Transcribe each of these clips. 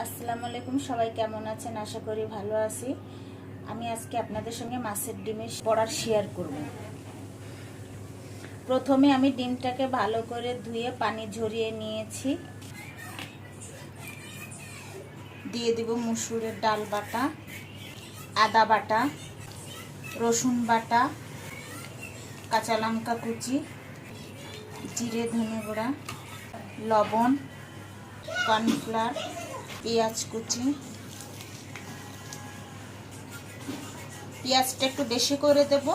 আসসালামু আলাইকুম, সবাই কেমন আছেন? আশা করি ভালো আছি। আমি আজকে আপনাদের সঙ্গে মাছের ডিমের বড়া শেয়ার করব। প্রথমে আমি ডিমটাকে ভালো করে ধুয়ে পানি ঝরিয়ে নিয়েছি। দিয়ে দেব মসুরের ডাল বাটা, আদা বাটা, রসুন বাটা, কাঁচা লঙ্কা কুচি, জিরে ধনে গুঁড়া, লবণ, কর্নফ্লাওয়ার, পেঁয়াজ কুচি। পেঁয়াজটা একটু বেশি করে দেব,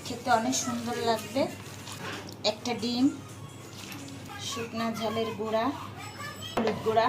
খেতে অনেক সুন্দর লাগবে। একটা ডিম, শুকনা ঝালের গুঁড়া, হলুদ গুঁড়া,